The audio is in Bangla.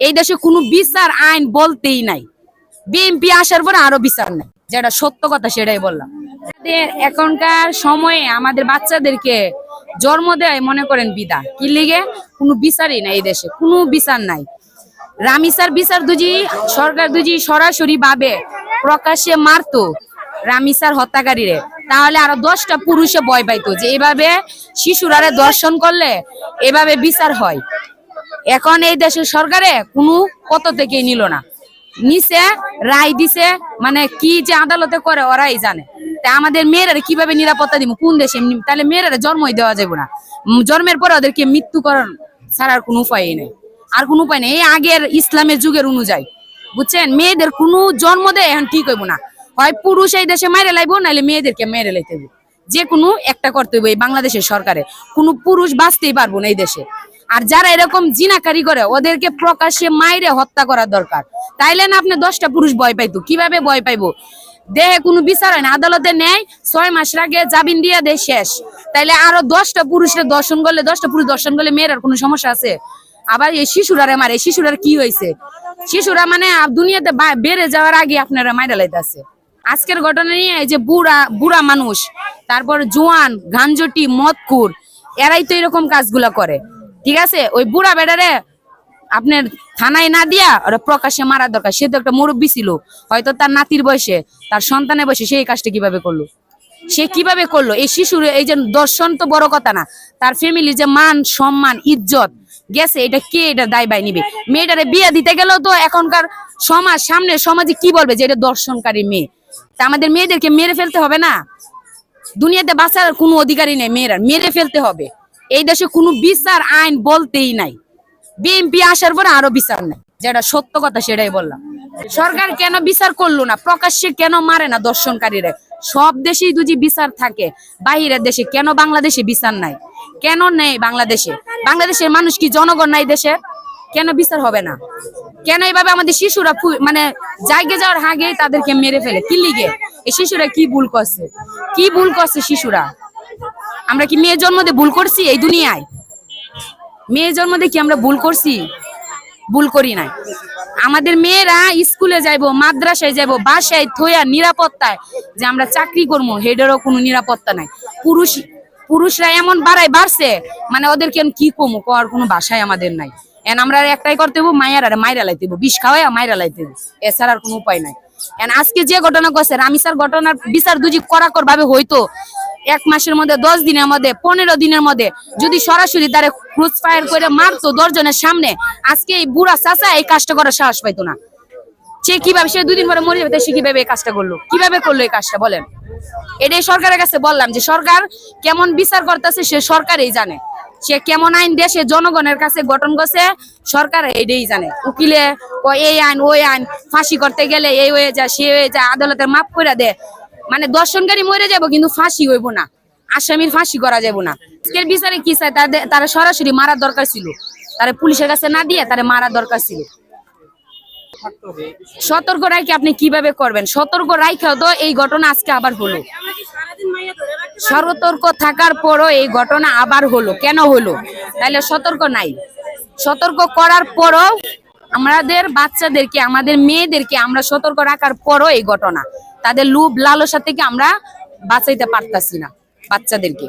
এই দেশে কোনো বিচার আইন বলতেই নাই। বিএনপি আসার পরে আরো বিচার নাই, যেটা সত্য কথা সেটাই বললাম। এখনকার সময়ে আমাদের বাচ্চাদেরকে জন্ম দেয় মনে করেন বিদা, কি লিগে কোনো বিচারই নাই, এই দেশে কোনো বিচার নাই। রামিসার বিচার দুজি সরকার দুজি সরাসরি ভাবে প্রকাশ্যে মারতো রামিসার হত্যাকারীরে, তাহলে আরো 10টা পুরুষে ভয় পাইতো যে এভাবে শিশুরারে দর্শন করলে এভাবে বিচার হয়। এখন এই দেশের সরকারে কোনো কত থেকে নিল না, নিচে রায় দিছে, মানে কি যে আদালতে করে ওরাই জানে। তা আমাদের মেয়েরা কিভাবে নিরাপত্তা দিব, কোন দেশে? তাহলে মেয়েরা জন্মই দেওয়া যাবে না, জন্মের পরে ওদেরকে মৃত্যুকরণ ছাড়ার কোনো উপায় নেই, আর কোনো উপায় নেই। এই আগের ইসলামের যুগের অনুযায়ী, বুঝছেন, মেয়েদের কোনো জন্ম দেয় এখন ঠিক হইব না, হয় পুরুষ এই দেশে মেরে লাইবো, নাহলে মেয়েদেরকে মেরে লাইতে হইব, যে কোনো একটা করতে হইব। এই বাংলাদেশের সরকারে কোনো পুরুষ বাঁচতেই পারবো না এই দেশে। আর যারা এরকম জিনাকারি করে ওদেরকে প্রকাশ্যে মাইরে হত্যা করার দরকার, তাইলে না আপনি 10টা পুরুষ ভয় পাইতো, কিভাবে ভয় পাইবো? দেহে কোনো বিচার হয় না, আদালতে নেয় 6 মাস আগে জামিন দিয়ে দেয়, শেষ। তাইলে আরো 10টা পুরুষের দর্শন করলে, 10টা পুরুষ দর্শন করলে মেয়েরার কোনো সমস্যা আছে? আবার এই শিশুরারে মারে, শিশুরার কি হয়েছে? শিশুরা মানে দুনিয়াতে বেড়ে যাওয়ার আগে আপনারা মাইরা লাইতেছে। আজকের ঘটনা নিয়ে এই যে বুড়া বুড়া মানুষ, তারপর জোয়ান, গাঞ্জটি, মদকুর, এরাই তো এরকম কাজগুলা করে, ঠিক আছে? ওই বুড়া বেড়ারে আপনার থানায় না দিয়া ওরা প্রকাশ্যে মারার দরকার। সে তো একটা মুরব্বী ছিল, হয়তো তার নাতির বয়সে, তার সন্তানের বয়সে, সেই কাজটা কিভাবে করলো? সে কিভাবে করলো? এই শিশুর এই যে দর্শন তো বড় কথা না, তার ফ্যামিলির যে মান সম্মান ইজ্জত গেছে, এটা কে এটা দায় বাই নিবে? মেয়েটারে বিয়ে দিতে গেলেও তো এখনকার সমাজ, সামনে সমাজে কি বলবে যে এটা দর্শনকারী মেয়ে। তা আমাদের মেয়েদেরকে মেরে ফেলতে হবে না? দুনিয়াতে বাঁচার কোনো অধিকারই নেই, মেয়েরা মেরে ফেলতে হবে। এই দেশে কোনো বিচার আইন বলতেই নাই। বিএনপি আসার পরে আরো বিচার নাই, যেটা সত্য কথা সেটাই বললাম। সরকার কেন বিচার করলো না? প্রকাশ্যে কেন মারে না দর্শনকারীরা? সব দেশেই যদি বিচার থাকে, বাহিরের দেশে কেন বাংলাদেশে বিচার নাই? কেন নেই বাংলাদেশে? বাংলাদেশের মানুষ কি জনগণ নাই দেশে? কেন বিচার হবে না? কেন এইভাবে আমাদের শিশুরা মানে জায়গা যাওয়ার আগে তাদেরকে মেরে ফেলে? কি লিগে? এই শিশুরা কি ভুল করছে? কি ভুল করছে শিশুরা? আমরা কি মেয়ে জন্ম দিয়ে ভুল করছি এই দুনিয়ায়? মেয়ে জন্ম দিয়ে কি আমরা ভুল করছি? ভুল করি নাই। আমাদের মেয়েরা স্কুলে যাইবো, মাদ্রাসায় যাইবো, বাসায় থইয়া নিরাপত্তায় যে আমরা চাকরি করবো, হেডেরও কোনো নিরাপত্তা নাই। পুরুষরা এমন বাড়ছে, মানে ওদেরকে কি কমু করার কোনো বাসায় আমাদের নাই। এন আমরা একটাই করতে হবো, মায়েরা মাইরা লাইতে হবো, বিষ খাওয়াই মাইরা লাইতে হবো, এছাড়া আর কোনো উপায় নাই। এন আজকে যে ঘটনা করছে রামিসার ঘটনার বিচার দুজি কড়াকড় ভাবে হইতো, 1 মাসের মধ্যে, 10 দিনের মধ্যে, 15 দিনের মধ্যে যদি সরাসরি তারে ক্রুজ ফায়ার করে মারতো 10 জনের সামনে, আজকে এই বুড়া চাচা এই কাজটা করার সাহস পাইতো না। সে কিভাবে, সে 2 দিন পরে মরে যাবে, সে কিভাবে এই কাজটা করলো? কিভাবে করলো এই কাজটা বলেন? এটাই সরকারের কাছে বললাম যে সরকার কেমন বিচার করতেছে সে সরকারই জানে, সে কেমন আইন দেশে জনগণের কাছে গঠন করছে সরকার এটাই জানে। উকিলে এই আইন ওই আইন, ফাঁসি করতে গেলে এই হয়ে যায় সে হয়ে যায়, আদালতের মাফ করে দেয়, মানে দর্শনকারী মরে যাবো কিন্তু ফাঁসি হইব না, আসামির ফাঁসি করা যাবো না। আজকের বিচারে কি চাই? তারা সরাসরি মারার দরকার ছিল, তারা পুলিশের কাছে না দিয়ে তারা মারার দরকার ছিল। সতর্ক রাখি আপনি কিভাবে করবেন? সতর্ক রাখাও তো এই ঘটনা আজকে আবার হলো। সতর্ক থাকার পরও এই ঘটনা আবার হলো, কেন হলো? তাহলে সতর্ক নাই। সতর্ক করার পরও আমাদের বাচ্চাদেরকে, আমাদের মেয়েদেরকে আমরা সতর্ক রাখার পরও এই ঘটনা, তাদের লোভ লালসা থেকে আমরা বাঁচাইতে পারতাছি না বাচ্চাদেরকে।